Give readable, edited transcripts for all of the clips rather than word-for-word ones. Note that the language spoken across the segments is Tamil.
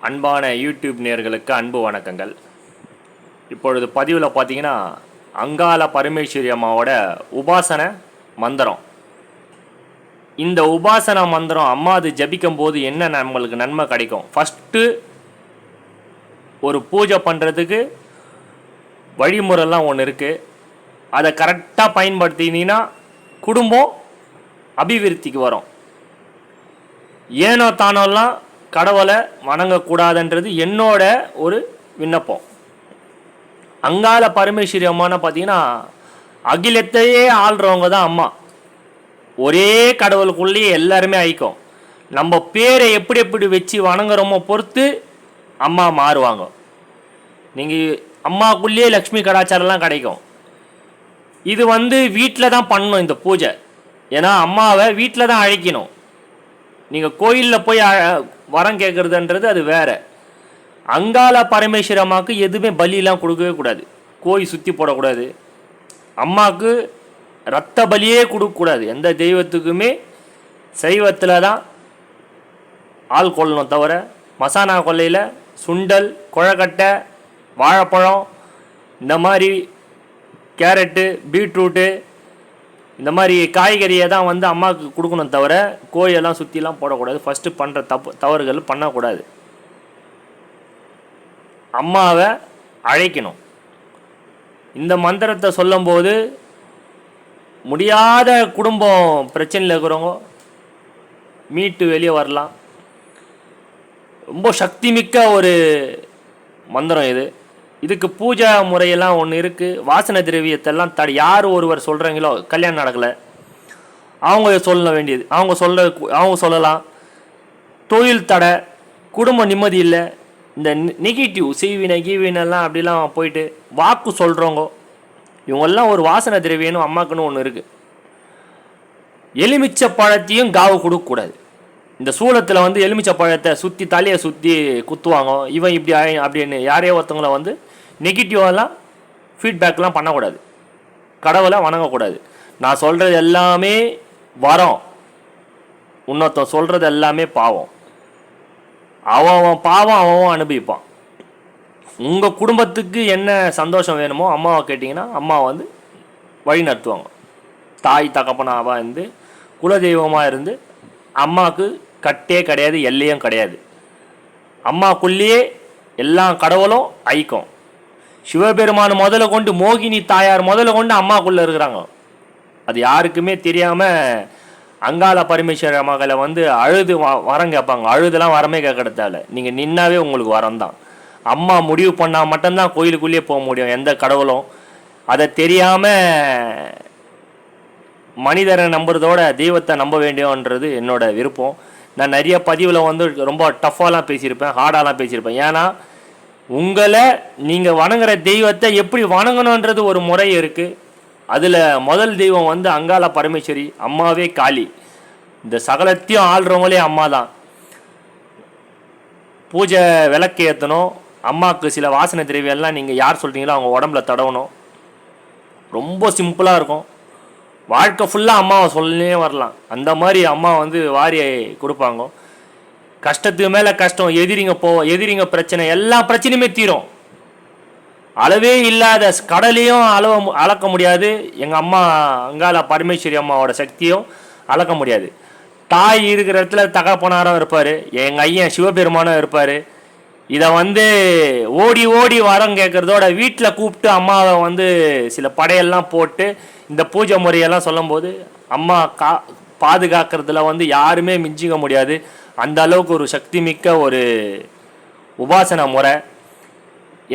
அன்பான யூடியூப் நேயர்களுக்கு அன்பு வணக்கங்கள். இப்பொழுது பதிவில் பார்த்தீங்கன்னா அங்காள பரமேஸ்வரி அம்மாவோட உபாசன மந்திரம். இந்த உபாசன மந்திரம் அம்மா அது ஜபிக்கும் போது என்ன நம்மளுக்கு நன்மை கிடைக்கும்? ஃபஸ்ட்டு ஒரு பூஜை பண்ணுறதுக்கு வழிமுறைலாம் ஒன்று இருக்குது. அதை கரெக்டாக பயன்படுத்தினீங்கன்னா குடும்பம் அபிவிருத்திக்கு வரும். ஏனோ தானோலாம் கடவுளை வணங்கக்கூடாதுன்றது என்னோட ஒரு விண்ணப்பம். அங்காள பரமேஸ்வரி அம்மான்னு பார்த்தீங்கன்னா அகிலத்தையே ஆள்றவங்க தான் அம்மா. ஒரே கடவுளுக்குள்ளேயே எல்லாருமே ஐக்கும். நம்ம பேரை எப்படி எப்படி வச்சு வணங்குறோமோ பொறுத்து அம்மா மாறுவாங்க. நீங்கள் அம்மாக்குள்ளேயே லக்ஷ்மி கடாச்சாரம்லாம் கிடைக்கும். இது வீட்டில் தான் பண்ணணும் இந்த பூஜை. ஏன்னா அம்மாவை வீட்டில் தான் அழைக்கணும். நீங்கள் கோயிலில் போய் வரம் கேட்குறதுன்றது அது வேறு. அங்காள பரமேஸ்வரி அம்மாவுக்கு எதுவுமே பலியெலாம் கொடுக்கவே கூடாது. கோயில் சுற்றி போடக்கூடாது. அம்மாவுக்கு ரத்த பலியே கொடுக்கக்கூடாது. எந்த தெய்வத்துக்குமே சைவத்தில் தான் ஆள் கொள்ளணும். தவிர மசானா கொல்லையில் சுண்டல், கொழக்கட்டை, வாழைப்பழம், இந்த மாதிரி கேரட்டு, பீட்ரூட்டு, இந்த மாதிரி காய்கறியை தான் அம்மாவுக்கு கொடுக்கணும். தவிர கோயெல்லாம் சுற்றிலாம் போடக்கூடாது. ஃபஸ்ட்டு பண்ணுற தவறுகள் பண்ணக்கூடாது. அம்மாவை அழைக்கணும். இந்த மந்திரத்தை சொல்லும்போது முடியாத குடும்பம் பிரச்சனையில் இருக்கிறவங்க மீட்டு வெளியே வரலாம். ரொம்ப சக்தி மிக்க ஒரு மந்திரம் இது. இதுக்கு பூஜை முறையெல்லாம் ஒன்று இருக்குது. வாசனை திரவியத்தெல்லாம் யார் ஒருவர் சொல்கிறீங்களோ கல்யாணம் நடக்கலை அவங்க சொல்ல வேண்டியது அவங்க சொல்லலாம். தொழில் தடை, குடும்ப நிம்மதி இல்லை, இந்த நெகட்டிவ் செய்வினை கீவினெல்லாம் அப்படிலாம் போயிட்டு வாக்கு சொல்கிறவங்க இவங்கெல்லாம் ஒரு வாசனை திரவியனும் அம்மாக்குன்னு ஒன்று இருக்குது. எலுமிச்சை பழத்தையும் காவு கொடுக்கக்கூடாது. இந்த சூளத்தில் எலுமிச்சை பழத்தை சுற்றி தலையை சுற்றி குத்துவாங்க. இவன் இப்படி அப்படின்னு யாரையோ ஒருத்தவங்களை நெகட்டிவாலாம் ஃபீட்பேக்லாம் பண்ணக்கூடாது. கடவுளை வணங்கக்கூடாது. நான் சொல்கிறது எல்லாமே வரோம், இன்னொருத்தன் சொல்கிறது எல்லாமே பாவம். அவன் பாவம் அவன் அனுபவிப்பான். உங்கள் குடும்பத்துக்கு என்ன சந்தோஷம் வேணுமோ அம்மாவை கேட்டிங்கன்னா அம்மா வழி நடத்துவாங்க. தாய் தகப்பனாவாக இருந்து குலதெய்வமாக இருந்து அம்மாவுக்கு கட்டே கிடையாது, எல்லையும் கிடையாது. அம்மாக்குள்ளேயே எல்லா கடவுளும் ஐக்கும். சிவபெருமான் முதல்ல கொண்டு மோகினி தாயார் முதல்ல கொண்டு அம்மாக்குள்ளே இருக்கிறாங்க. அது யாருக்குமே தெரியாமல் அங்காள பரமேஸ்வரி மகளை அழுது வரம் கேட்பாங்க. அழுதெல்லாம் வரமே கேட்கறதால நீங்கள் நின்னாவே உங்களுக்கு வரம் தான். அம்மா முடிவு பண்ணால் மட்டும்தான் கோயிலுக்குள்ளேயே போக முடியும் எந்த கடவுளும். அதை தெரியாமல் மனிதரை நம்புறதோட தெய்வத்தை நம்ப வேண்டியன்றது என்னோட விருப்பம். நான் நிறைய பதிவில் ரொம்ப டஃப்பாலாம் பேசியிருப்பேன், ஹார்டாலாம் பேசியிருப்பேன். ஏன்னா உங்களை நீங்கள் வணங்குற தெய்வத்தை எப்படி வணங்கணுன்றது ஒரு முறை இருக்குது. அதில் முதல் தெய்வம் அங்காள பரமேஸ்வரி அம்மாவே காளி. இந்த சகலத்தையும் ஆள்றவங்களே அம்மா தான். பூஜை விளக்கு ஏற்றணும். அம்மாவுக்கு சில வாசனை திரவியெல்லாம் நீங்கள் யார் சொல்கிறீங்களோ அவங்க உடம்புல தடவணும். ரொம்ப சிம்பிளாக இருக்கும். வாழ்க்கை ஃபுல்லாக அம்மாவை சொல்லே வரலாம். அந்த மாதிரி அம்மா வாரி கொடுப்பாங்க. கஷ்டத்துக்கு மேலே கஷ்டம், எதிரிங்க பிரச்சனை, எல்லா பிரச்சனையுமே தீரும். அளவே இல்லாத கடலையும் அளக்க முடியாது. எங்கள் அம்மா அங்காள பரமேஸ்வரி அம்மாவோட சக்தியும் அளக்க முடியாது. தாய் இருக்கிற இடத்துல தகப்பனாரும் இருப்பார், எங்கள் ஐயன் சிவபெருமானும் இருப்பார். இதை ஓடி ஓடி வரம் கேட்குறதோட வீட்டில் கூப்பிட்டு அம்மாவை சில படையெல்லாம் போட்டு இந்த பூஜை முறையெல்லாம் சொல்லும்போது அம்மா பாதுகாக்கிறதுல யாருமே மிஞ்சிக்க முடியாது. அந்த அளவுக்கு ஒரு சக்தி மிக்க ஒரு உபாசன முறை.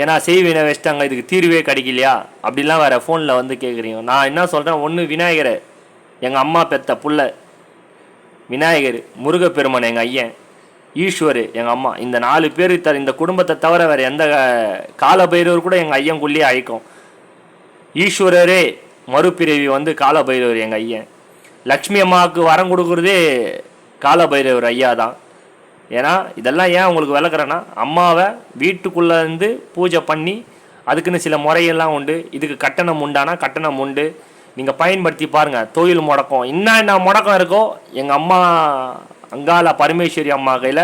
ஏன்னா செய்வினை வச்சிட்டாங்க, இதுக்கு தீர்வே கிடைக்கலையா அப்படிலாம் வேறு ஃபோனில் கேட்குறீங்க. நான் என்ன சொல்கிறேன், ஒன்று விநாயகரை எங்கள் அம்மா பெத்த புள்ள விநாயகர், முருகப்பெருமான் எங்கள் ஐயன், ஈஸ்வர் எங்கள் அம்மா, இந்த 4 பேர் இந்த குடும்பத்தை தவிர வேறு எந்த காலபைரவர் கூட எங்கள் ஐயன்குள்ளேயே அழைக்கும். ஈஸ்வரரே மறுபிறவி காலபைரவர் எங்கள் ஐயன். லக்ஷ்மி அம்மாவுக்கு வரம் கொடுக்குறதே காலபைரவர் ஐயா தான். ஏன்னா இதெல்லாம் ஏன் உங்களுக்கு விளக்குறேன்னா அம்மாவை வீட்டுக்குள்ளேருந்து பூஜை பண்ணி அதுக்குன்னு சில முறையெல்லாம் உண்டு. இதுக்கு கட்டணம் உண்டானா கட்டணம் உண்டு. நீங்கள் பயன்படுத்தி பாருங்கள். தொழில் முடக்கம் என்ன முடக்கம் இருக்கோ எங்கள் அம்மா அங்காள பரமேஸ்வரி அம்மா கையில்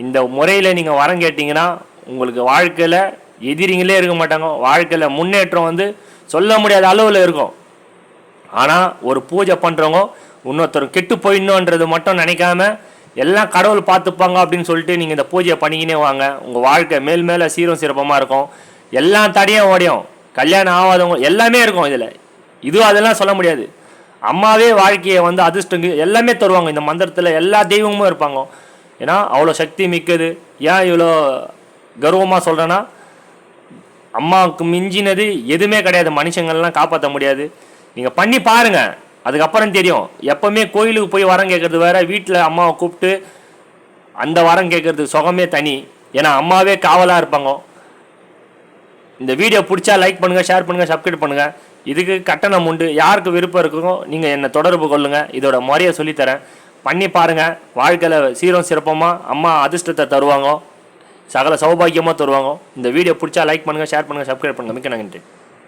இந்த முறையில் நீங்கள் வரம் கேட்டிங்கன்னா உங்களுக்கு வாழ்க்கையில் எதிரிங்களே இருக்க மாட்டாங்க. வாழ்க்கையில் முன்னேற்றம் வந்து சொல்ல முடியாத அளவில் இருக்கும். ஆனால் ஒரு பூஜை பண்ணுறவங்க இன்னொருத்தர் கெட்டு போயிடணுன்றது மட்டும் நினைக்காம எல்லாம் கடவுள் பார்த்துப்பாங்க அப்படின்னு சொல்லிட்டு நீங்கள் இந்த பூஜையை பண்ணிக்கினே வாங்க. உங்கள் வாழ்க்கை மேல் மேலே சீரும் சிறப்பமாக இருக்கும். எல்லாம் தடையும் ஓடியும். கல்யாணம் ஆகாதவங்க எல்லாமே இருக்கும் இதில். இதுவும் அதெல்லாம் சொல்ல முடியாது. அம்மாவே வாழ்க்கையை வந்து அதிர்ஷ்டம் எல்லாமே தருவாங்க. இந்த மந்திரத்தில் எல்லா தெய்வமும் இருப்பாங்க. ஏன்னா அவ்வளோ சக்தி மிக்கது. ஏன் இவ்வளோ கர்வமாக சொல்கிறேன்னா, அம்மாவுக்கு மிஞ்சினது எதுவுமே கிடையாது. மனுஷங்கள்லாம் காப்பாற்ற முடியாது. நீங்கள் பண்ணி பாருங்கள், அதுக்கப்புறம் தெரியும். எப்போவுமே கோயிலுக்கு போய் வரம் கேட்குறது வேறு, வீட்டில் அம்மாவை கூப்பிட்டு அந்த வரம் கேட்குறது சுகமே தனி. ஏன்னா அம்மாவே காவலாக இருப்பாங்க. இந்த வீடியோ பிடிச்சா லைக் பண்ணுங்கள், ஷேர் பண்ணுங்கள், சப்ஸ்கிரைப் பண்ணுங்கள். இதுக்கு கட்டணம் உண்டு. யாருக்கு விருப்பம் இருக்குதோ நீங்கள் என்னை தொடர்பு கொள்ளுங்கள். இதோட முறையை சொல்லித்தரேன். பண்ணி பாருங்கள். வாழ்க்கையில் சீரும் சிறப்பமாக அம்மா அதிர்ஷ்டத்தை தருவாங்க, சகல சௌபாகியமாக தருவாங்க. இந்த வீடியோ பிடிச்சா லைக் பண்ணுங்கள், ஷேர் பண்ணுங்கள், சப்ஸ்கிரைப் பண்ணுங்கள். மிக்க நன்றி.